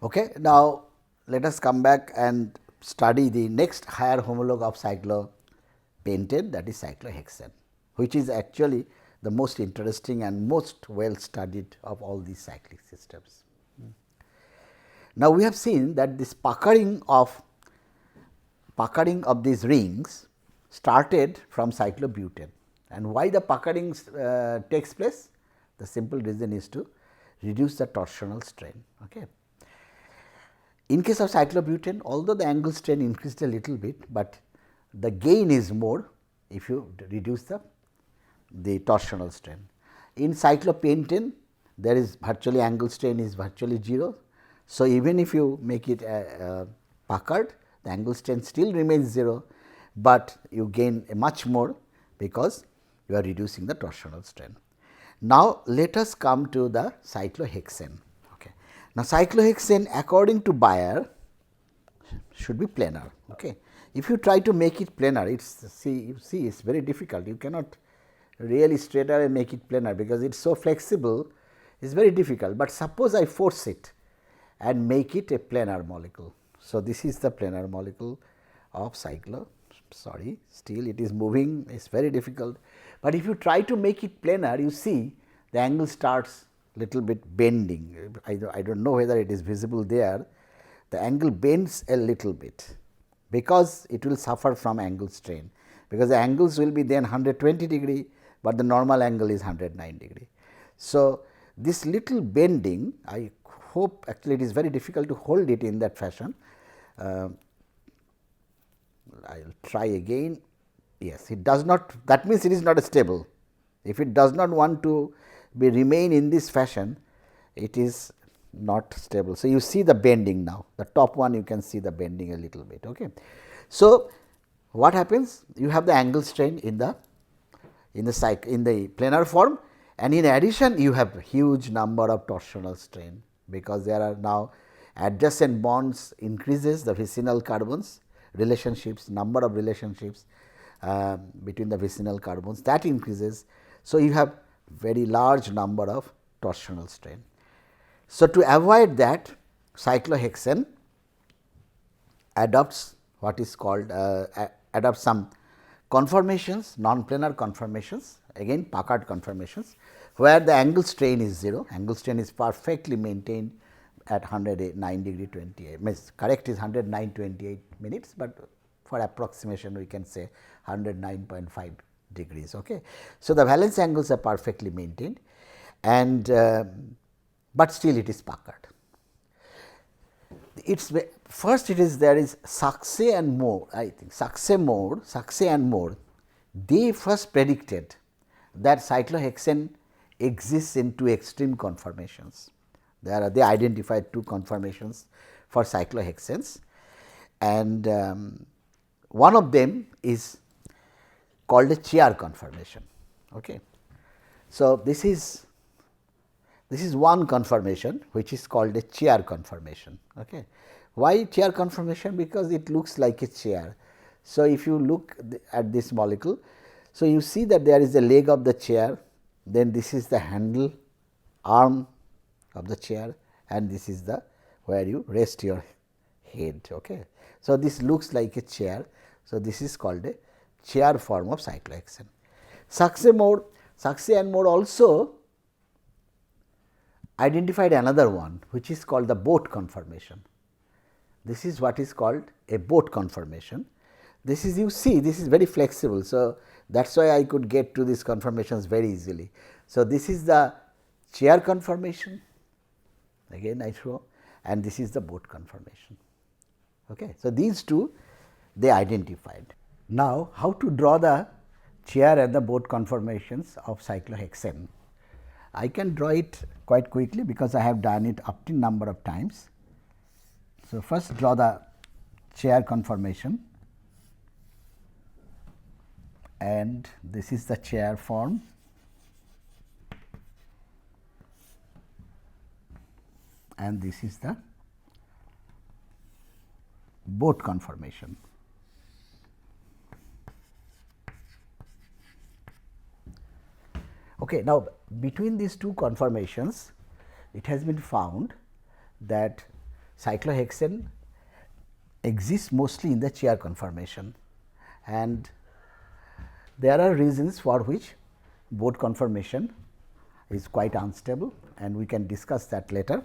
Okay. Now, let us come back and study the next higher homologue of cyclopentane, that is cyclohexane, which is actually the most interesting and most well studied of all these cyclic systems. Now, we have seen that this puckering of these rings started from cyclobutane, and why the puckering takes place? The simple reason is to reduce the torsional strain. Okay. In case of cyclobutane, although the angle strain increased a little bit, but the gain is more if you reduce the torsional strain. In cyclopentane, there is virtually angle strain is virtually 0. So, even if you make it puckered, the angle strain still remains 0, but you gain a much more because you are reducing the torsional strain. Now, let us come to the cyclohexane. Okay. Now, cyclohexane according to Bayer should be planar. Okay. If you try to make it planar, you see it's very difficult. You cannot really straight away make it planar because it's so flexible, it's very difficult. But suppose I force it and make it a planar molecule. So, this is the planar molecule of still it is moving, it is very difficult. But if you try to make it planar, you see the angle starts little bit bending. I do not know whether it is visible there. The angle bends a little bit because it will suffer from angle strain, because the angles will be then 120 degree, but the normal angle is 109 degree. So, this little bending, I hope actually it is very difficult to hold it in that fashion. I will try again. Yes, it does not, that means it is not stable. If it does not want to remain in this fashion, it is not stable. So, you see the bending now, the top one you can see the bending a little bit. Okay. So, what happens? You have the angle strain in the planar form, and in addition you have huge number of torsional strain, because there are now adjacent bonds increases, the vicinal carbons relationships, number of relationships between the vicinal carbons, that increases. So, you have very large number of torsional strain. So, to avoid that, cyclohexane adopts what is called adopts some conformations, non-planar conformations, again puckered conformations, where the angle strain is 0, angle strain is perfectly maintained at 109 degree 28, means correct is 109.28 minutes, but for approximation we can say 109.5 degrees. Okay. So, the valence angles are perfectly maintained, and but still it is puckered. It's first it is there is Sachse and Mohr, I think Sachse and Mohr, they first predicted that cyclohexane exists in two extreme conformations. They identified two conformations for cyclohexanes, and one of them is called a chair conformation. Okay. So, this is one conformation which is called a chair conformation. Okay. Why chair conformation? Because it looks like a chair. So, if you look at this molecule, so you see that there is a leg of the chair, then this is the handle arm of the chair, and this is the where you rest your head. Okay. So, this looks like a chair. So, this is called a chair form of cyclohexane. Sachse and Mohr also identified another one, which is called the boat conformation. This is what is called a boat conformation. This is, you see, this is very flexible. So, that is why I could get to these conformations very easily. So, this is the chair conformation, again I show, and this is the boat conformation. Okay. So, these two they identified. Now, how to draw the chair and the boat conformations of cyclohexane? I can draw it quite quickly because I have done it up to number of times. So, first draw the chair conformation, and this is the chair form, and this is the boat conformation. Okay. Now, between these two conformations, it has been found that cyclohexane exists mostly in the chair conformation, and there are reasons for which board conformation is quite unstable, and we can discuss that later.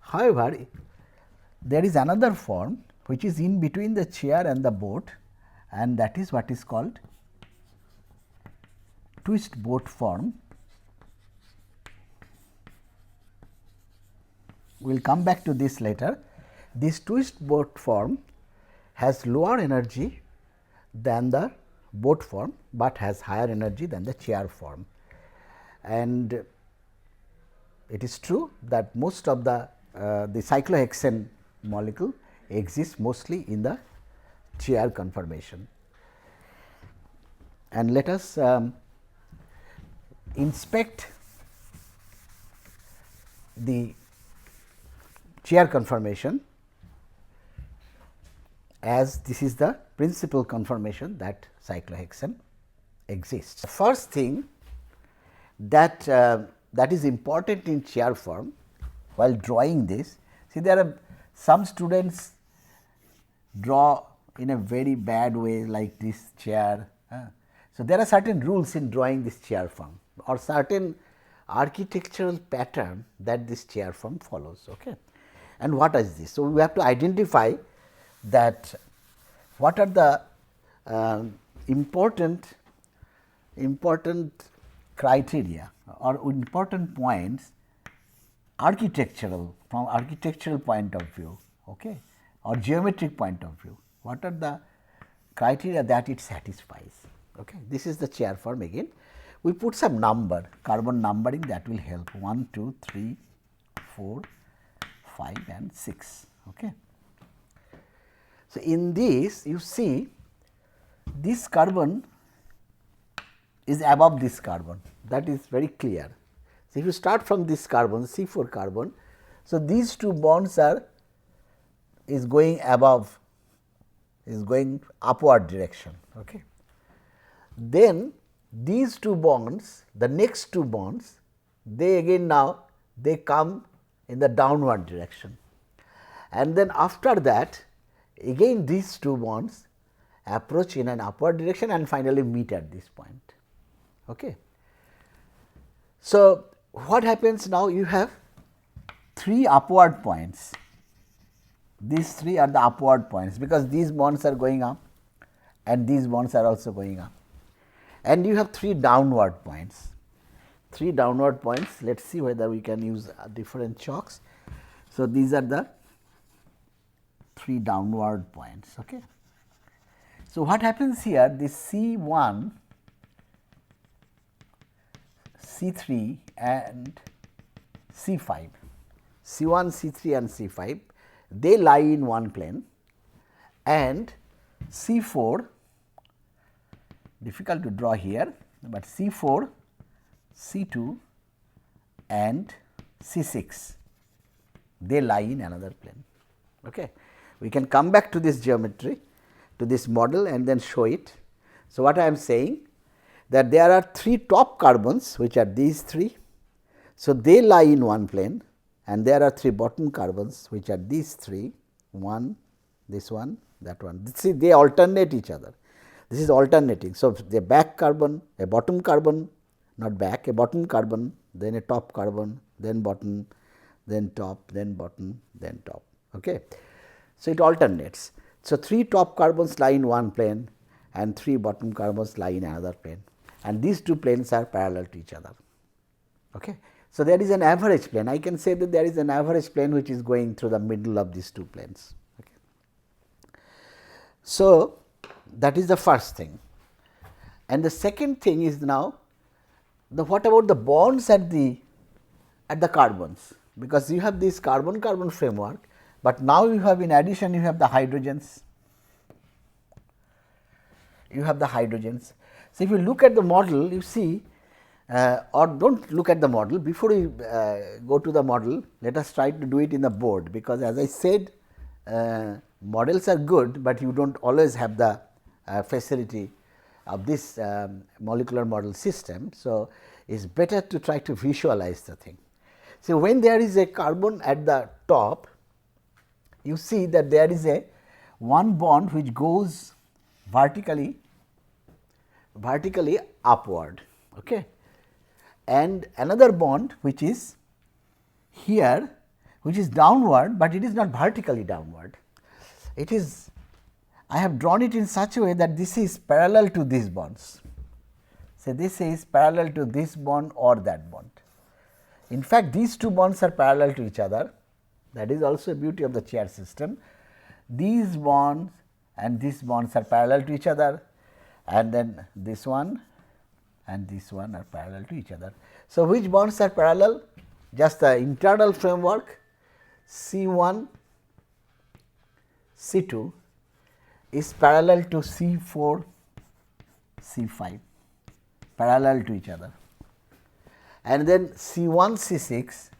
However, there is another form which is in between the chair and the board, and that is what is called twist board form. We will come back to this later. This twist board form has lower energy than the board form, but has higher energy than the chair form. And it is true that most of the cyclohexane molecule exists mostly in the chair conformation. And let us inspect the chair conformation, as this is the principal conformation that cyclohexane exists. The first thing that that is important in chair form while drawing this, see, there are some students draw in a very bad way like this chair. So, there are certain rules in drawing this chair form or certain architectural pattern that this chair form follows. Okay. And what is this? So, we have to identify that what are the important criteria or important points architectural, from architectural point of view, okay, or geometric point of view, what are the criteria that it satisfies. Okay. This is the chair form again. We put some number, carbon numbering, that will help 1, 2, 3, 4, 5 and 6. Okay. So, in this you see this carbon is above this carbon, that is very clear. So, if you start from this carbon, C4 carbon, so these two bonds is going above, is going upward direction. Okay. Then these two bonds, the next two bonds, they again now they come in the downward direction, and then after that again these two bonds approach in an upward direction and finally meet at this point. Okay. So, what happens now? You have 3 upward points. These 3 are the upward points, because these bonds are going up and these bonds are also going up, and you have 3 downward points. 3 downward points. Let us see whether we can use different chalks. So, these are the 3 downward points. Okay. So, what happens here? This C1, C3 and C5, C1, C3 and C5, they lie in one plane, and C4, difficult to draw here, but C4, C2 and C6, they lie in another plane. Okay. We can come back to this geometry, to this model, and then show it. So, what I am saying, that there are 3 top carbons, which are these 3. So, they lie in one plane, and there are 3 bottom carbons, which are these 3, one, this one, that one. See, they alternate each other. This is alternating. So, the back carbon, a bottom carbon, not back, a bottom carbon, then a top carbon, then bottom, then top, then bottom, then top. Okay. So, it alternates. So, 3 top carbons lie in one plane and 3 bottom carbons lie in another plane, and these 2 planes are parallel to each other. Okay. So, there is an average plane. I can say that there is an average plane which is going through the middle of these 2 planes. Okay. So, that is the first thing. And the second thing is now, what about the bonds at the carbons, because you have this carbon carbon framework, but now you have, in addition, you have the hydrogens. You have the hydrogens. So, if you look at the model, you see, or do not look at the model, before we go to the model, let us try to do it in the board, because as I said, models are good, but you do not always have the facility of this molecular model system. So, it is better to try to visualize the thing. So, when there is a carbon at the top, you see that there is a one bond which goes vertically upward, okay, and another bond which is here, which is downward, but it is not vertically downward. It is, I have drawn it in such a way that this is parallel to these bonds. So, this is parallel to this bond or that bond. In fact, these two bonds are parallel to each other. That is also a beauty of the chair system. These bonds and these bonds are parallel to each other, and then this one and this one are parallel to each other. So, which bonds are parallel? Just the internal framework C1, C2 is parallel to C4, C5, parallel to each other, and then C1, C6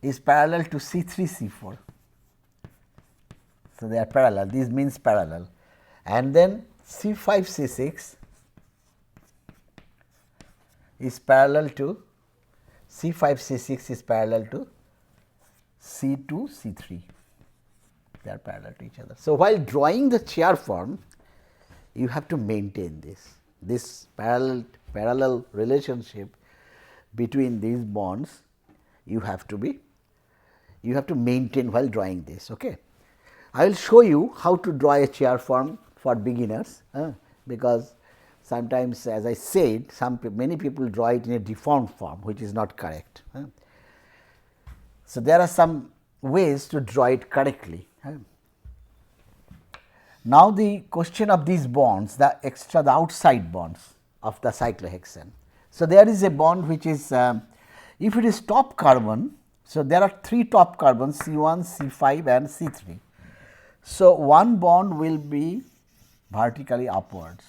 is parallel to C3, C4. So, they are parallel, this means parallel, and then C5, C6 is parallel to C5, C6 is parallel to C2, C3, they are parallel to each other. So, while drawing the chair form, you have to maintain this parallel relationship between these bonds. You have to maintain while drawing this. Okay. I will show you how to draw a chair form for beginners, because sometimes, as I said, many people draw it in a deformed form, which is not correct. So, there are some ways to draw it correctly. Now, the question of these bonds, the outside bonds of the cyclohexane. So, there is a bond which is, if it is top carbon, so there are 3 top carbons C1, C5 and C3. So, one bond will be vertically upwards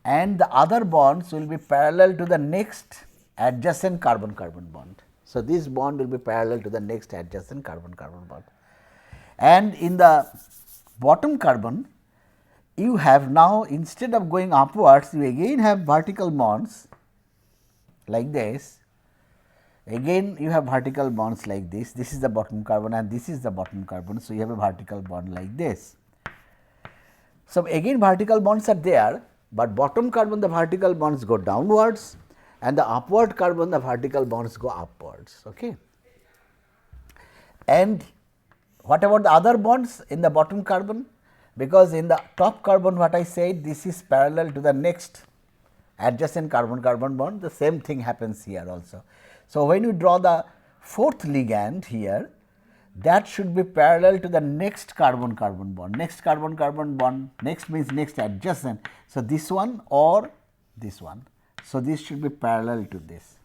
and the other bonds will be parallel to the next adjacent carbon-carbon bond. So, this bond will be parallel to the next adjacent carbon-carbon bond, and in the bottom carbon you have now, instead of going upwards, you again have vertical bonds like this. Again you have vertical bonds like this. This is the bottom carbon and this is the bottom carbon. So, you have a vertical bond like this. So, again vertical bonds are there, but bottom carbon the vertical bonds go downwards and the upward carbon the vertical bonds go upwards. Okay. And what about the other bonds in the bottom carbon? Because in the top carbon, what I said, this is parallel to the next adjacent carbon-carbon bond, the same thing happens here also. So, when you draw the fourth ligand here, that should be parallel to the next carbon-carbon bond, next carbon-carbon bond, next means next adjacent. So, this one or this one. So, this should be parallel to this.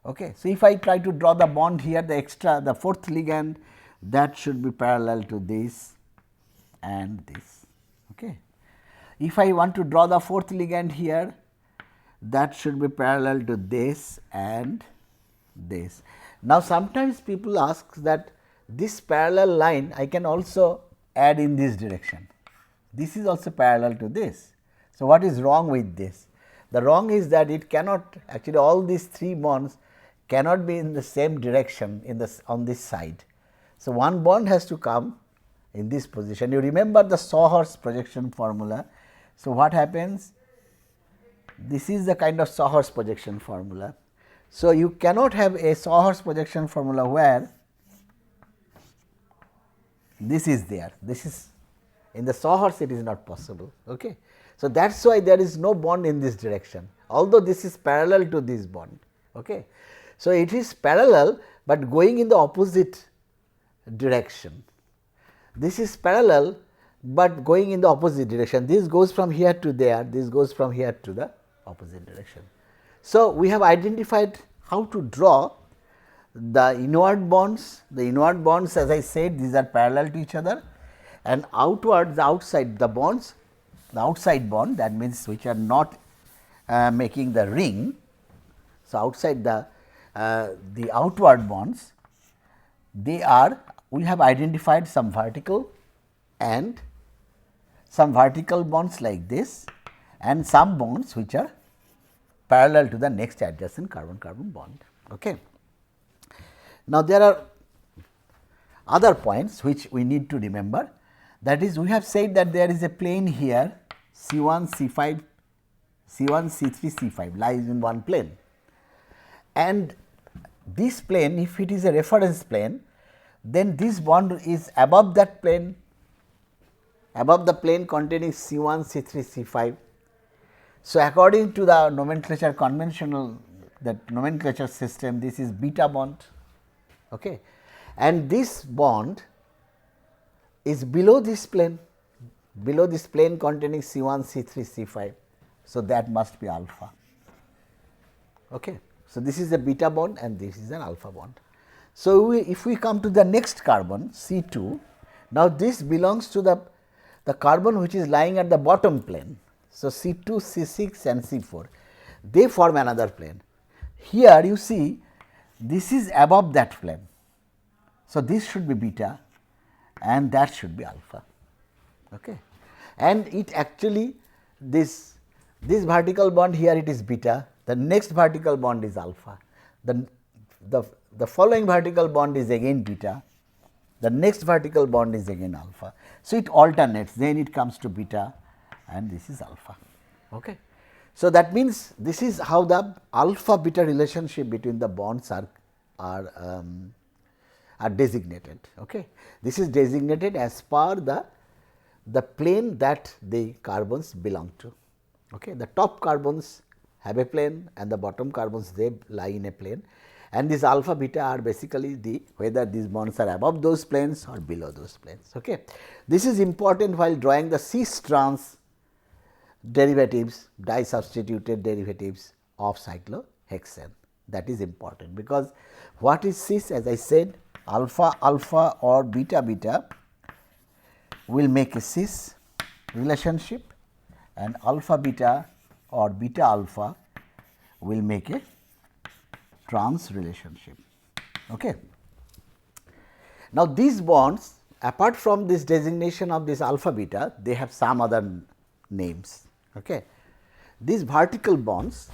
Okay. So, if I try to draw the bond here, the fourth ligand, that should be parallel to this and this. Okay. If I want to draw the fourth ligand here, that should be parallel to this and this. Now, sometimes people ask that this parallel line I can also add in this direction. This is also parallel to this. So, what is wrong with this? The wrong is that it cannot, actually all these 3 bonds cannot be in the same direction on this side. So, one bond has to come in this position. You remember the Sawhorse projection formula. So, what happens? This is the kind of Sawhorse projection formula. So, you cannot have a Sawhorse projection formula where this is there. This is in the Sawhorse, it is not possible. Okay. So, that is why there is no bond in this direction, although this is parallel to this bond. Okay. So, it is parallel, but going in the opposite direction. This is parallel, but going in the opposite direction. This goes from here to there, this goes from here to the opposite direction. So, we have identified how to draw the inward bonds. The inward bonds, as I said, these are parallel to each other, and outward, the outside, the bonds, the outside bond, that means which are not making the ring. So, outside the outward bonds, they are, we have identified some vertical and some vertical bonds like this, and some bonds which are parallel to the next adjacent carbon-carbon bond. Okay. Now, there are other points which we need to remember, that is, we have said that there is a plane here C1, C5, C1, C3, C5 lies in one plane, and this plane, if it is a reference plane, then this bond is above that plane, above the plane containing C1, C3, C5. So, according to the nomenclature conventional, that nomenclature system, this is beta bond, okay. And this bond is below this plane containing C1, C3, C5. So, that must be alpha. Okay. So, this is a beta bond and this is an alpha bond. So, if we come to the next carbon C2, now this belongs to the carbon which is lying at the bottom plane. So, C2, C6 and C4, they form another plane. Here you see this is above that plane. So, this should be beta and that should be alpha. Okay. And it actually this vertical bond here, it is beta, the next vertical bond is alpha, the following vertical bond is again beta, the next vertical bond is again alpha. So, it alternates, then it comes to beta and this is alpha. Okay. So, that means this is how the alpha beta relationship between the bonds are designated. Okay. This is designated as per the plane that the carbons belong to. Okay. The top carbons have a plane and the bottom carbons, they lie in a plane, and these alpha beta are basically whether these bonds are above those planes or below those planes. Okay. This is important while drawing the cis trans derivatives, disubstituted derivatives of cyclohexane. That is important, because what is cis, as I said, alpha alpha or beta beta will make a cis relationship and alpha beta or beta alpha will make a trans relationship. Okay. Now, these bonds, apart from this designation of this alpha beta, they have some other names. Okay. These vertical bonds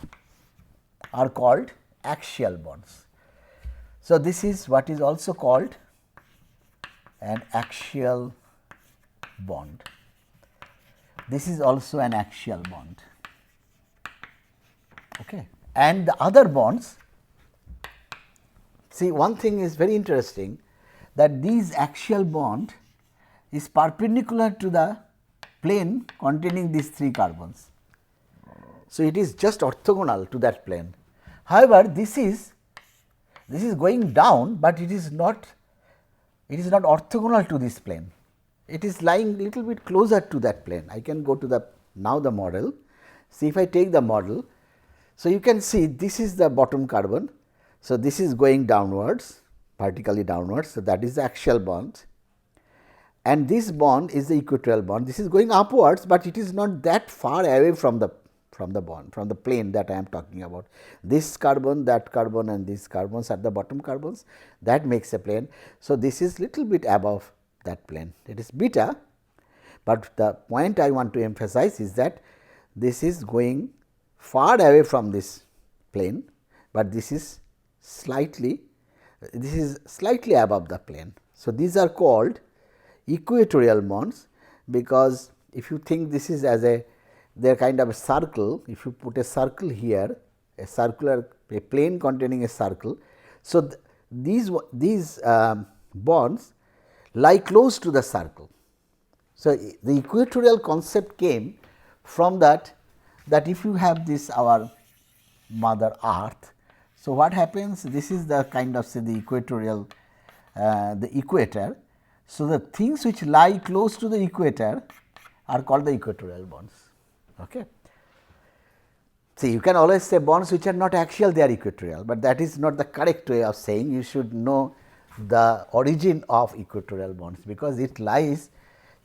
are called axial bonds. So, this is what is also called an axial bond. This is also an axial bond. Okay. And the other bonds, see, one thing is very interesting, that these axial bond is perpendicular to the plane containing these 3 carbons. So, it is just orthogonal to that plane. However, this is going down, but it is not orthogonal to this plane. It is lying little bit closer to that plane. I can go to the model. See, if I take the model, so you can see this is the bottom carbon. So, this is going downwards, vertically downwards. So, that is the axial bond, and this bond is the equatorial bond. This is going upwards, but it is not that far away from the bond, from the plane that I am talking about. This carbon, that carbon and these carbons are the bottom carbons, that makes a plane. So, this is little bit above that plane, it is beta, but the point I want to emphasize is that this is going far away from this plane, but this is slightly above the plane. So, these are called equatorial bonds, because if you think this is as they are kind of a circle, if you put a circle here, a plane containing a circle. So, these bonds lie close to the circle. So, the equatorial concept came from that if you have this our mother earth. So, what happens, this is the kind of, say, the equatorial the equator. So, the things which lie close to the equator are called the equatorial bonds. Okay. See, you can always say bonds which are not axial, they are equatorial, but that is not the correct way of saying. You should know the origin of equatorial bonds, because it lies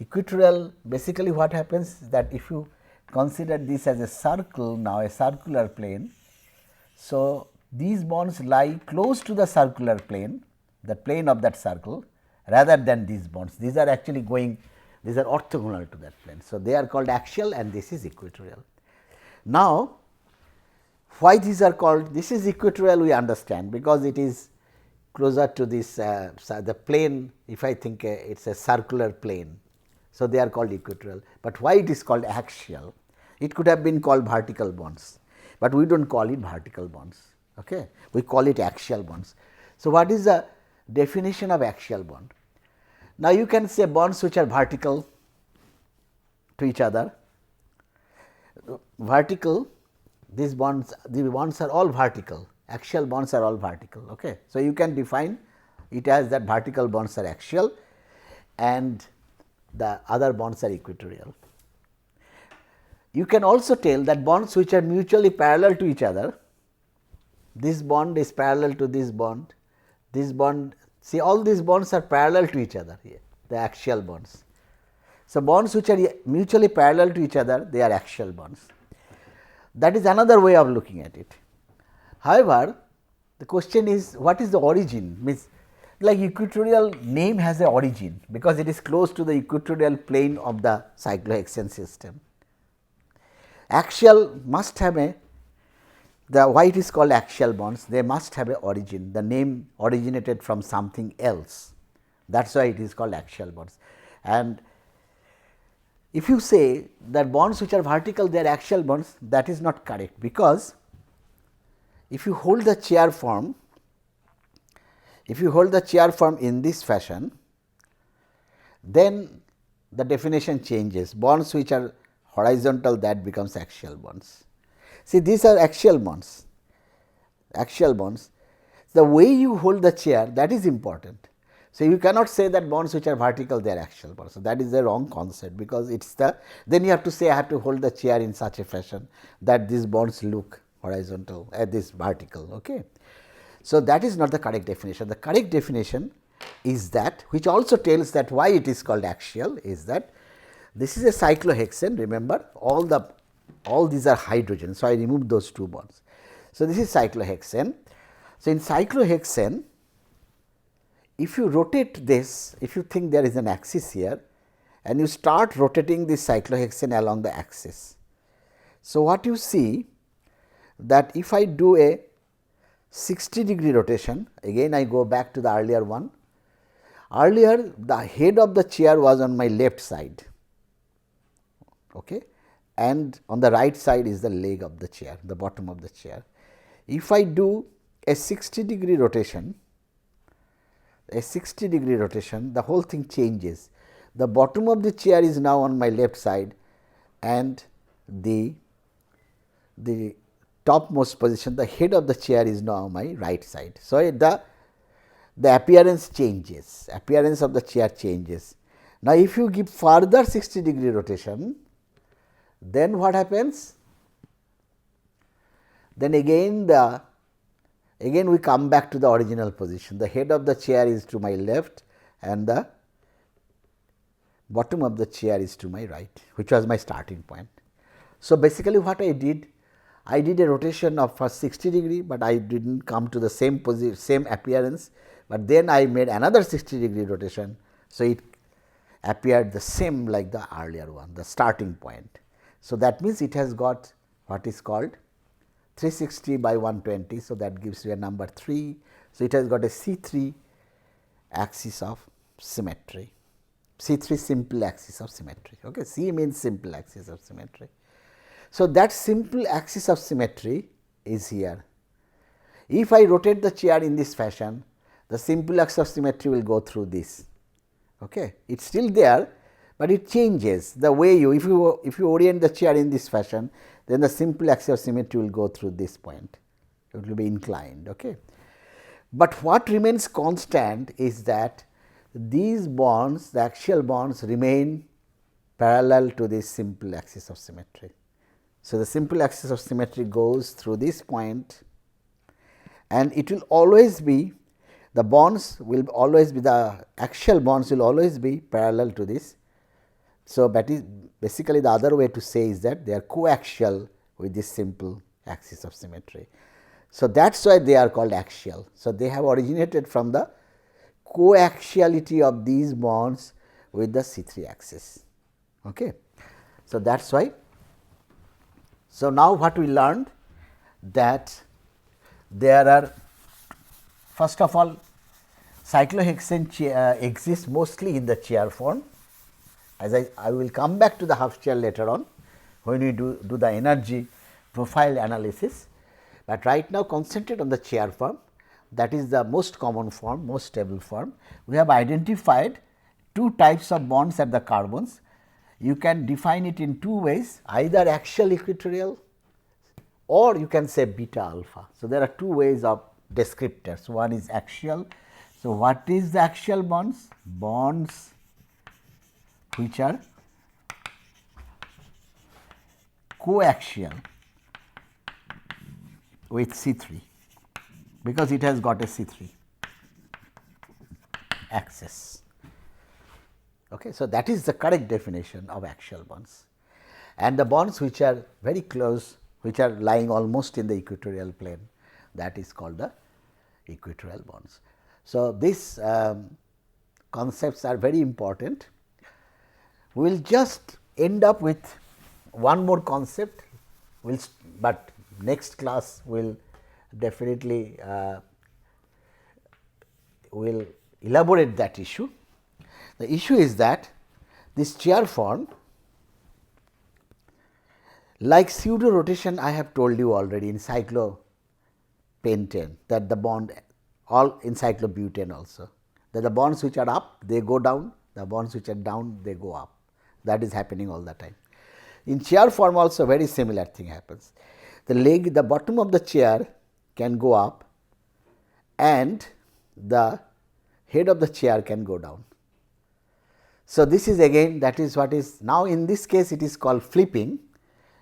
equatorial. Basically, what happens that if you consider this as a circle, now a circular plane. So, these bonds lie close to the circular plane, the plane of that circle, rather than these bonds. These are actually going, these are orthogonal to that plane. So, they are called axial and this is equatorial. Now, why these are called, this is equatorial we understand, because it is closer to this the plane, if I think it is a circular plane. So, they are called equatorial, but why it is called axial? It could have been called vertical bonds, but we do not call it vertical bonds, okay? We call it axial bonds. So, what is the definition of axial bond? Now, you can say bonds which are vertical to each other, vertical, the bonds are all vertical, axial bonds are all vertical. Okay. So, you can define it as that vertical bonds are axial and the other bonds are equatorial. You can also tell that bonds which are mutually parallel to each other, this bond is parallel to this bond, see all these bonds are parallel to each other here, the axial bonds. So, bonds which are mutually parallel to each other, they are axial bonds. That is another way of looking at it. However, the question is what is the origin, means like equatorial name has a origin, because it is close to the equatorial plane of the cyclohexane system. Axial must have why it is called axial bonds, they must have a origin, the name originated from something else, that is why it is called axial bonds. And if you say that bonds which are vertical, they are axial bonds, that is not correct, because if you hold the chair form, in this fashion, then the definition changes. Bonds which are horizontal, that becomes axial bonds. See, these are axial bonds, The way you hold the chair, that is important. So, you cannot say that bonds which are vertical, they are axial bonds. So, that is the wrong concept, because it is then you have to say I have to hold the chair in such a fashion that these bonds look horizontal, this vertical. Okay. So, that is not the correct definition. The correct definition is that, which also tells that why it is called axial, is that this is a cyclohexane, remember all these are hydrogen. So, I removed those two bonds. So, this is cyclohexane. So, in cyclohexane, if you rotate this, if you think there is an axis here and you start rotating this cyclohexane along the axis. So, what you see that if I do a 60-degree rotation, again I go back to the earlier one. Earlier the head of the chair was on my left side, okay, and on the right side is the leg of the chair, the bottom of the chair. If I do a 60-degree rotation, the whole thing changes. The bottom of the chair is now on my left side and the topmost position, the head of the chair is now on my right side. So, the appearance changes, appearance of the chair changes. Now, if you give further 60-degree rotation, then what happens? Then again we come back to the original position. The head of the chair is to my left and the bottom of the chair is to my right, which was my starting point. So, basically what I did a rotation of first 60-degree, but I did not come to the same position, same appearance, but then I made another 60-degree rotation. So, it appeared the same like the earlier one, the starting point. So, that means it has got what is called 360 by 120. So, that gives you a number 3. So, it has got a C3 axis of symmetry, C3 simple axis of symmetry. Okay. C means simple axis of symmetry. So, that simple axis of symmetry is here. If I rotate the chair in this fashion, the simple axis of symmetry will go through this. Okay. It is still there, but it changes the way if you orient the chair in this fashion, then the simple axis of symmetry will go through this point, it will be inclined. Okay. But what remains constant is that these bonds, the axial bonds, remain parallel to this simple axis of symmetry. So, the simple axis of symmetry goes through this point and it will always be, the bonds will always be, the axial bonds will always be parallel to this. So, that is basically the other way to say is that they are coaxial with this simple axis of symmetry. So, that is why they are called axial. So, they have originated from the coaxiality of these bonds with the C3 axis. Okay. So, that is why. So, now what we learned, that there are, first of all, cyclohexane exists mostly in the chair form. As I will come back to the half chair later on when we do the energy profile analysis, but right now concentrate on the chair form. That is the most common form, most stable form. We have identified two types of bonds at the carbons. You can define it in two ways, either axial equatorial or you can say beta alpha. So, there are two ways of descriptors. One is axial. So, what is the axial bonds? Bonds which are coaxial with C3, because it has got a C3 axis. Okay. So, that is the correct definition of axial bonds, and the bonds which are very close, which are lying almost in the equatorial plane, that is called the equatorial bonds. So, these concepts are very important. We will just end up with one more concept, but next class will definitely will elaborate that issue. The issue is that this chair form, like pseudo rotation, I have told you already in cyclopentane, that the bond all in cyclobutane also, that the bonds which are up they go down, the bonds which are down they go up. That is happening all the time. In chair form also very similar thing happens. The bottom of the chair can go up and the head of the chair can go down. So, this is again, that is what is now in this case it is called flipping.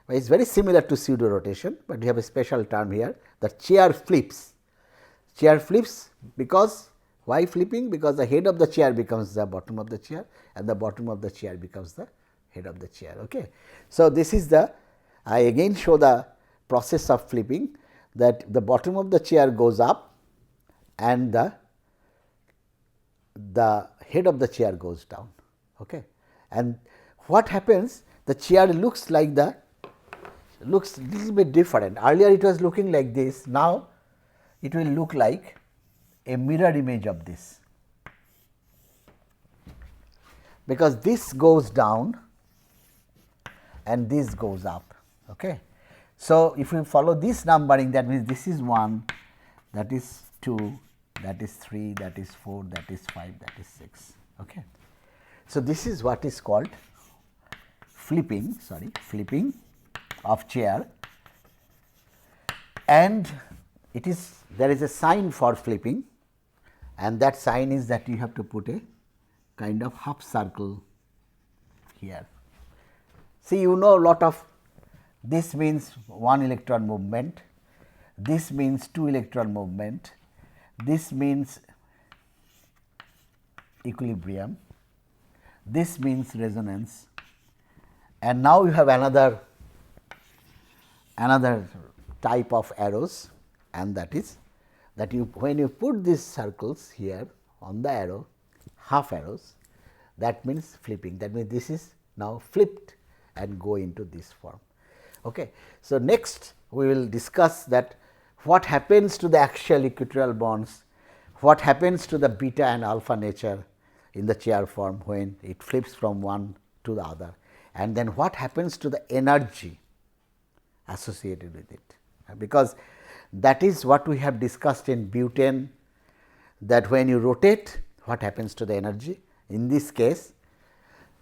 It is very similar to pseudo rotation, but we have a special term here, the chair flips. Chair flips because, why flipping? Because the head of the chair becomes the bottom of the chair and the bottom of the chair becomes the head of the chair. Okay. So, this is the, I again show the process of flipping, that the bottom of the chair goes up and the head of the chair goes down. Okay. And what happens? The chair looks like looks little bit different. Earlier it was looking like this, now it will look like a mirror image of this, because this goes down and this goes up. Okay. So, if we follow this numbering, that means this is 1, that is 2, that is 3, that is 4, that is 5, that is 6. Okay. So, this is what is called flipping of chair, and it is, there is a sign for flipping, and that sign is that you have to put a kind of half circle here. See, you know, lot of this means 1 electron movement, this means 2 electron movement, this means equilibrium, this means resonance, and now you have another type of arrows, and that is that you, when you put these circles here on the arrow, half arrows, that means flipping, that means this is now flipped and go into this form. Okay. So, next we will discuss that what happens to the axial equatorial bonds, what happens to the beta and alpha nature in the chair form when it flips from one to the other, and then what happens to the energy associated with it, because that is what we have discussed in butane, that when you rotate, what happens to the energy. In this case,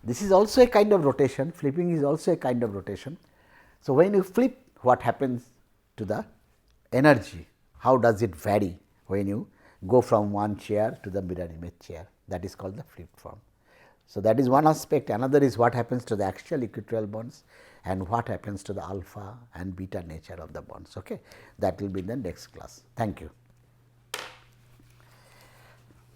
this is also a kind of rotation, flipping is also a kind of rotation. So, when you flip, what happens to the energy, how does it vary when you go from one chair to the mirror image chair, that is called the flipped form. So, that is one aspect. Another is what happens to the axial equatorial bonds and what happens to the alpha and beta nature of the bonds. Okay. That will be in the next class. Thank you.